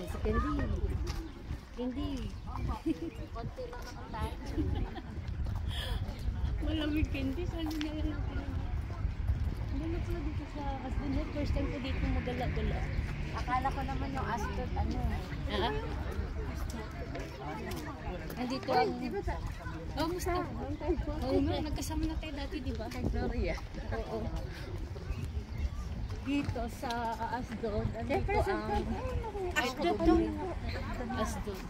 Si Candy. Candy. Konti lang naman tayo. Malamig Candy. Saan nyo na lang natin? Hindi na pala dito sa Asdod. First time ko dito magala-gala. Akala ko naman yung Asdod ano. Ha? Nandito ang... Oh, musta? Oo nga, nagkasama na tayo dati, di ba? Kay Gloria. Oo. Dito sa Asdod. Andito ang... Asdod to? Asdod.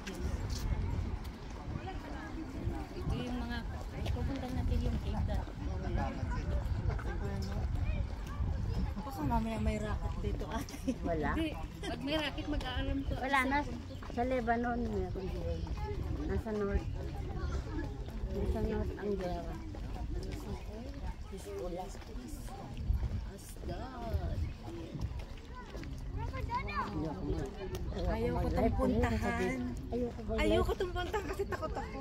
Ito yung mga... Pupunta natin yung cave na. Baka mamaya may racket dito ate. Wala? Hindi. Pag may racket mag-aalam to. Wala na. Sa Lebanon meron din. Nasa North. Nasa North ang gera. Asdod. Ayaw ko itong puntahan. Ayaw ko itong puntahan kasi takot ako.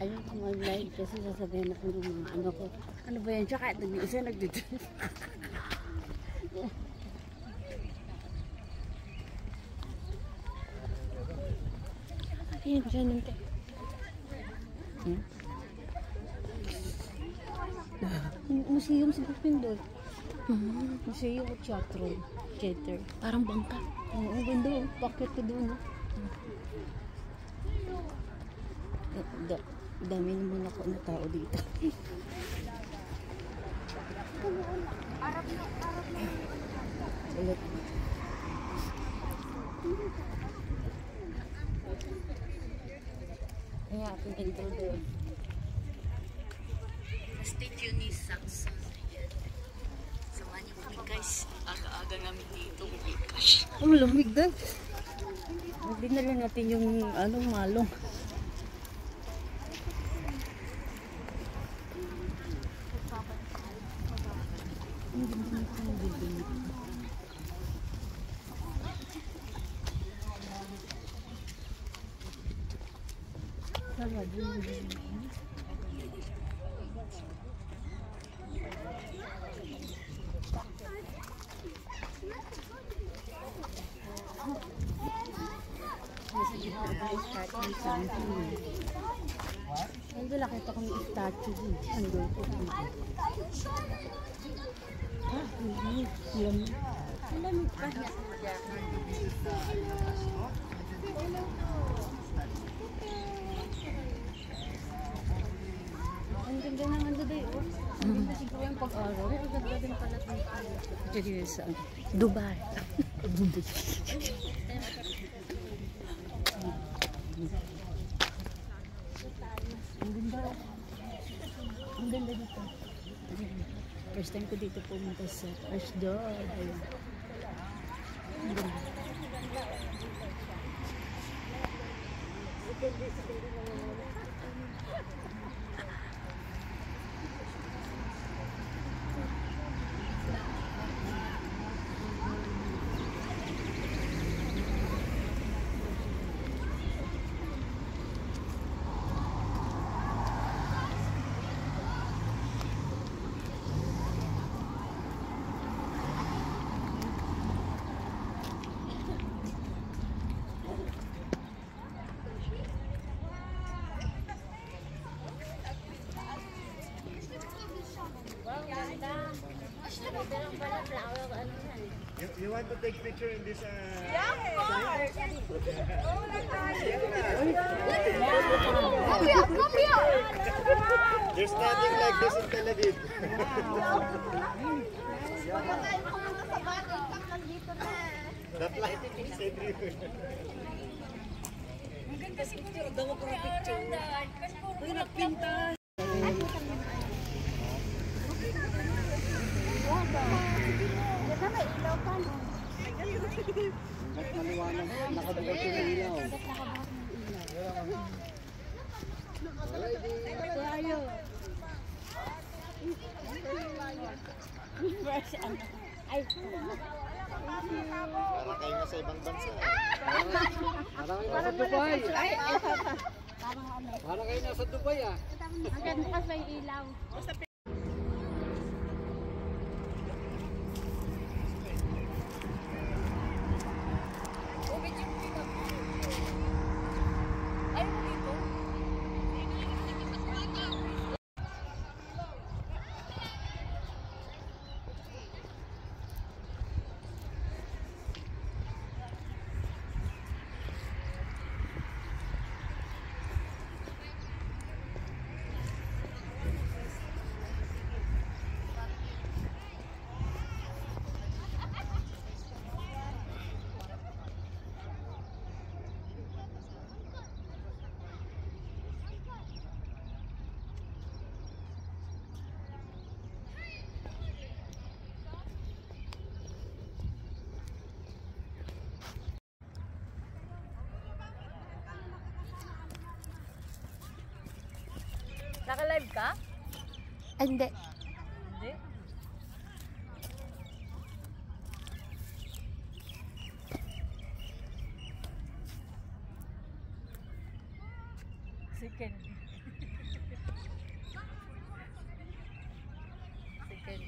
Ayaw ko mag-live kasi sasabihin ako ng mga ano ko. Ano ba yan? Tsaka nag-isa nagdito. Ayan, dyan yung tayo. Museum sa Pindol. Museum o theater. Parang bangka. Oo, ganda. Bakit ko doon? Dami naman ako na tao dito. Arab na. Ulit. Ay, aking intro doon. Statue ni Samson. Samahan niyo kami guys. Aga-aga namin dito. Ang lamig doon. Dinala natin yung malong. Hindi nakita ko ng statue din. Andun po. Lamig pa niya. Ang ganda ng ando day. Ang ganda siguro yung pag-araw. Ang ganda din pala ito. Jadi sa Dubai. Ang ganda dito. First time ko dito pumunta sa Asdod. Ayun. Ang ganda. You want to take picture in this? Yeah, of course. Come here. There's nothing like this in Tel Aviv. The lighting is everywhere. Ang ganda siguro daw ko picture. Uy, nagpinta. Nakabukas yung ilaw. Para kayo na sa ibang bansa. Para kayo nasa Dubai. Para kayo nasa Dubai ah. Ang ganda kasi may ilaw. Medyo Naka-live ka? Ay, hindi. Hindi. Second. Second.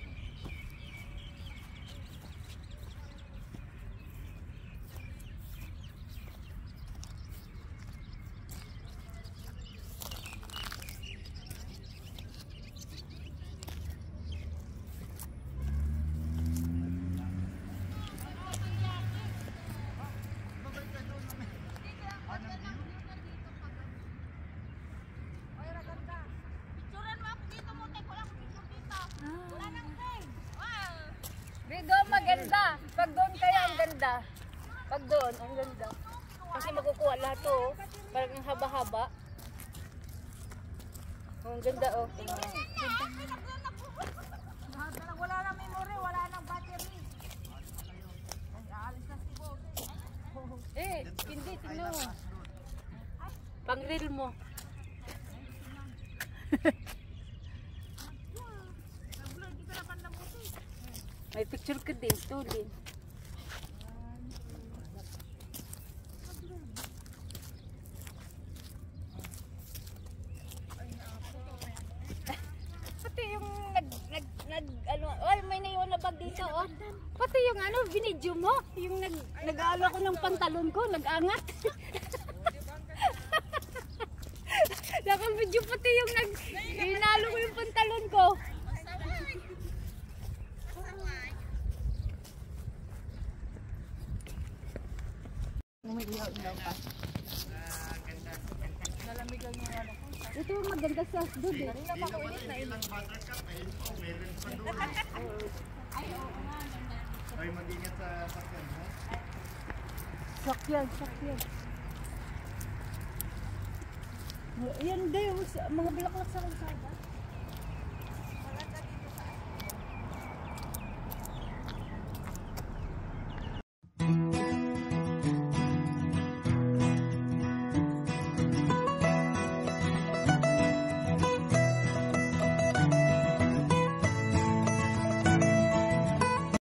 Doon maganda. Pag doon kaya ang ganda. Pag doon, ang ganda. Kasi makukuha lahat to. Oh. Parang ang haba-haba. Oh, ang ganda oh. Wala nang memory, wala nang battery. Aalis na si Bob. Hindi, tingnan mo. Pang-reel mo. May picture ka din, tulin. Pati yung may naiwan na bag dito, oh. Pati yung binidyo mo, yung nag-aalo ko ng pantalon ko, nag-angat. Nakabidyo pati yung inalo ko yung pantalon ko. Ito maganda sa dude. Ay, mag-ingat sa sakyan, ha? Sakyan. Yan din, mga bulaklak sa kalsada.